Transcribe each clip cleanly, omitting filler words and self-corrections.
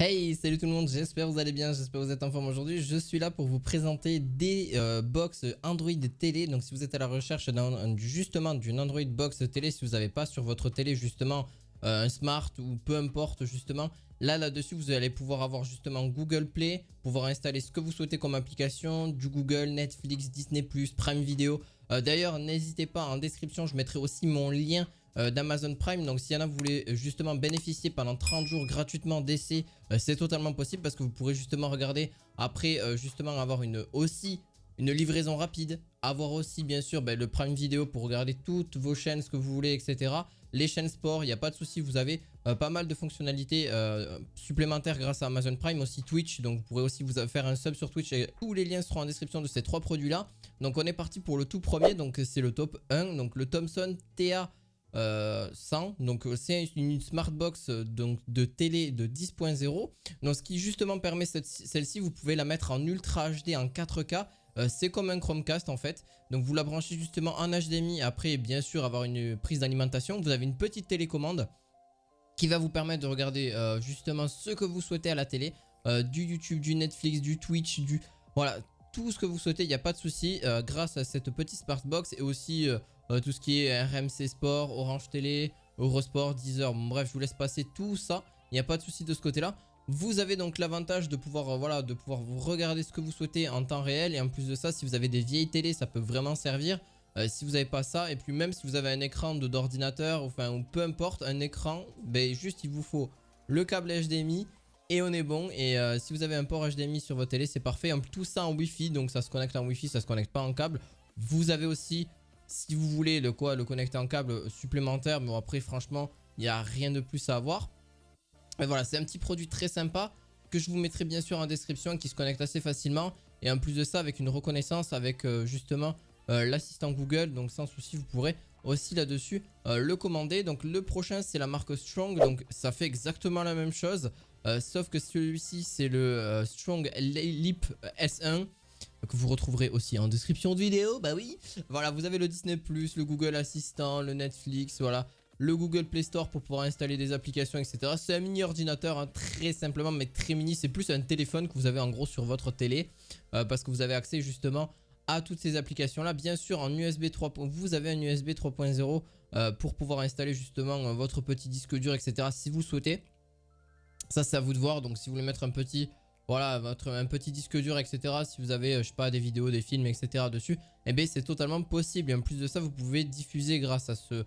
Hey, salut tout le monde, j'espère que vous allez bien, j'espère que vous êtes en forme aujourd'hui. Je suis là pour vous présenter des box Android télé. Donc si vous êtes à la recherche justement d'une Android box télé, si vous n'avez pas sur votre télé justement un smart ou peu importe justement, là-dessus vous allez pouvoir avoir justement Google Play, pouvoir installer ce que vous souhaitez comme application, du Google, Netflix, Disney+, Prime Video. D'ailleurs n'hésitez pas, en description je mettrai aussi mon lien d'Amazon Prime. Donc s'il y en a vous voulez justement bénéficier pendant 30 jours gratuitement d'essai, c'est totalement possible parce que vous pourrez justement regarder après justement avoir une livraison rapide, avoir aussi bien sûr le Prime Video pour regarder toutes vos chaînes, ce que vous voulez, etc. Les chaînes sport, il n'y a pas de souci, vous avez pas mal de fonctionnalités supplémentaires grâce à Amazon Prime, aussi Twitch. Donc vous pourrez aussi vous faire un sub sur Twitch et tous les liens seront en description de ces trois produits là. Donc on est parti pour le tout premier, donc c'est le top 1, donc le Thomson TA 100. Donc c'est une smartbox donc de télé de 10.0. donc ce qui justement permet celle-ci, vous pouvez la mettre en ultra HD en 4K. C'est comme un Chromecast en fait. Donc vous la branchez justement en HDMI. Après bien sûr avoir une prise d'alimentation. Vous avez une petite télécommande qui va vous permettre de regarder justement ce que vous souhaitez à la télé, du YouTube, du Netflix, du Twitch, voilà, tout ce que vous souhaitez, il n'y a pas de souci grâce à cette petite smartbox. Et aussi tout ce qui est RMC Sport, Orange Télé, Eurosport, Deezer, bon, bref je vous laisse passer tout ça, il n'y a pas de souci de ce côté là. Vous avez donc l'avantage de pouvoir voilà, de pouvoir vous regarder ce que vous souhaitez en temps réel. Et en plus de ça, si vous avez des vieilles télés, ça peut vraiment servir. Si vous n'avez pas ça, et puis même si vous avez un écran d'ordinateur, enfin ou peu importe, un écran, juste il vous faut le câble HDMI et on est bon. Et si vous avez un port HDMI sur votre télé, c'est parfait. Tout ça en Wi-Fi, donc ça se connecte en Wi-Fi, ça se connecte pas en câble. Vous avez aussi, si vous voulez le connecter en câble supplémentaire, bon après franchement, il n'y a rien de plus à avoir. Et voilà, c'est un petit produit très sympa que je vous mettrai bien sûr en description, qui se connecte assez facilement. Et en plus de ça, avec une reconnaissance avec justement l'assistant Google, donc sans souci vous pourrez aussi là-dessus le commander. Donc le prochain c'est la marque Strong, donc ça fait exactement la même chose, sauf que celui-ci c'est le Strong Leap S1 que vous retrouverez aussi en description de vidéo. Bah oui, voilà, vous avez le Disney+, le Google Assistant, le Netflix, voilà, le Google Play Store pour pouvoir installer des applications, etc. C'est un mini ordinateur, hein, très simplement, mais très mini. C'est plus un téléphone que vous avez en gros sur votre télé, parce que vous avez accès justement à toutes ces applications là. Bien sûr en USB 3, vous avez un USB 3.0 pour pouvoir installer justement votre petit disque dur, etc. si vous le souhaitez. Ça c'est à vous de voir. Donc si vous voulez mettre un petit, voilà, un petit disque dur, etc. si vous avez je sais pas, des vidéos, des films, etc. dessus, et bien c'est totalement possible. Et en plus de ça, vous pouvez diffuser grâce à ce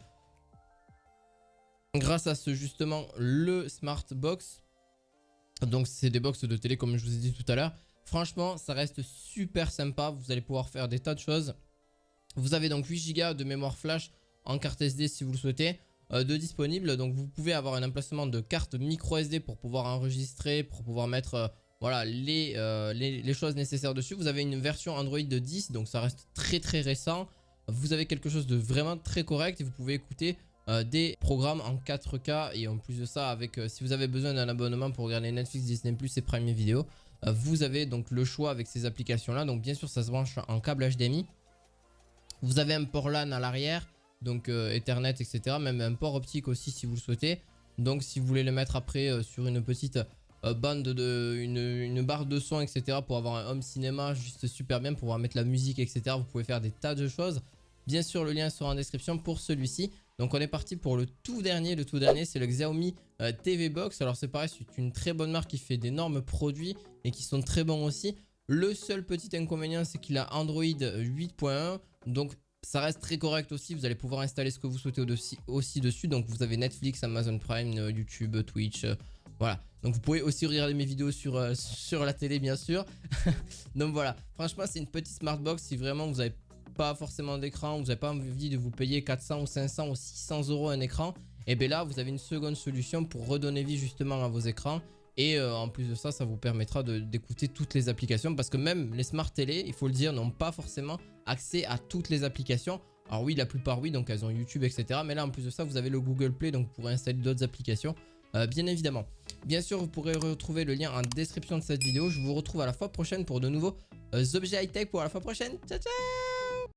justement le Smart Box. Donc c'est des box de télé comme je vous ai dit tout à l'heure. Franchement ça reste super sympa, vous allez pouvoir faire des tas de choses. Vous avez donc 8 Go de mémoire flash en carte SD si vous le souhaitez de disponible. Donc vous pouvez avoir un emplacement de carte micro SD pour pouvoir enregistrer, pour pouvoir mettre voilà, les choses nécessaires dessus. Vous avez une version Android de 10, donc ça reste très récent. Vous avez quelque chose de vraiment très correct et vous pouvez écouter des programmes en 4K. Et en plus de ça, avec si vous avez besoin d'un abonnement pour regarder Netflix, Disney+, et Prime Video, vous avez donc le choix avec ces applications là. Donc bien sûr ça se branche en câble HDMI. Vous avez un port LAN à l'arrière, donc Ethernet, etc. Même un port optique aussi si vous le souhaitez. Donc si vous voulez le mettre après sur une petite bande une barre de son, etc. pour avoir un home cinéma juste super bien, pour pouvoir mettre la musique, etc. Vous pouvez faire des tas de choses. Bien sûr le lien sera en description pour celui-ci. Donc on est parti pour le tout dernier. Le tout dernier c'est le Xiaomi TV Box. Alors c'est pareil, c'est une très bonne marque qui fait d'énormes produits et qui sont très bons aussi. Le seul petit inconvénient c'est qu'il a Android 8.1. donc ça reste très correct aussi. Vous allez pouvoir installer ce que vous souhaitez aussi dessus. Donc vous avez Netflix, Amazon Prime, YouTube, Twitch, voilà. Donc vous pouvez aussi regarder mes vidéos sur la télé bien sûr. Donc voilà, franchement c'est une petite smartbox. Si vraiment vous n'avez pas forcément d'écran, vous n'avez pas envie de vous payer 400 ou 500 ou 600 € un écran, et bien là vous avez une seconde solution pour redonner vie justement à vos écrans. Et en plus de ça, ça vous permettra d'écouter toutes les applications, parce que même les smart télé, il faut le dire, n'ont pas forcément accès à toutes les applications. Alors oui, la plupart oui, donc elles ont YouTube, etc. Mais là en plus de ça, vous avez le Google Play, donc vous pourrez installer d'autres applications, bien évidemment. Bien sûr, vous pourrez retrouver le lien en description de cette vidéo. Je vous retrouve à la fois prochaine pour de nouveaux objets high-tech pour la fois prochaine. Ciao ciao.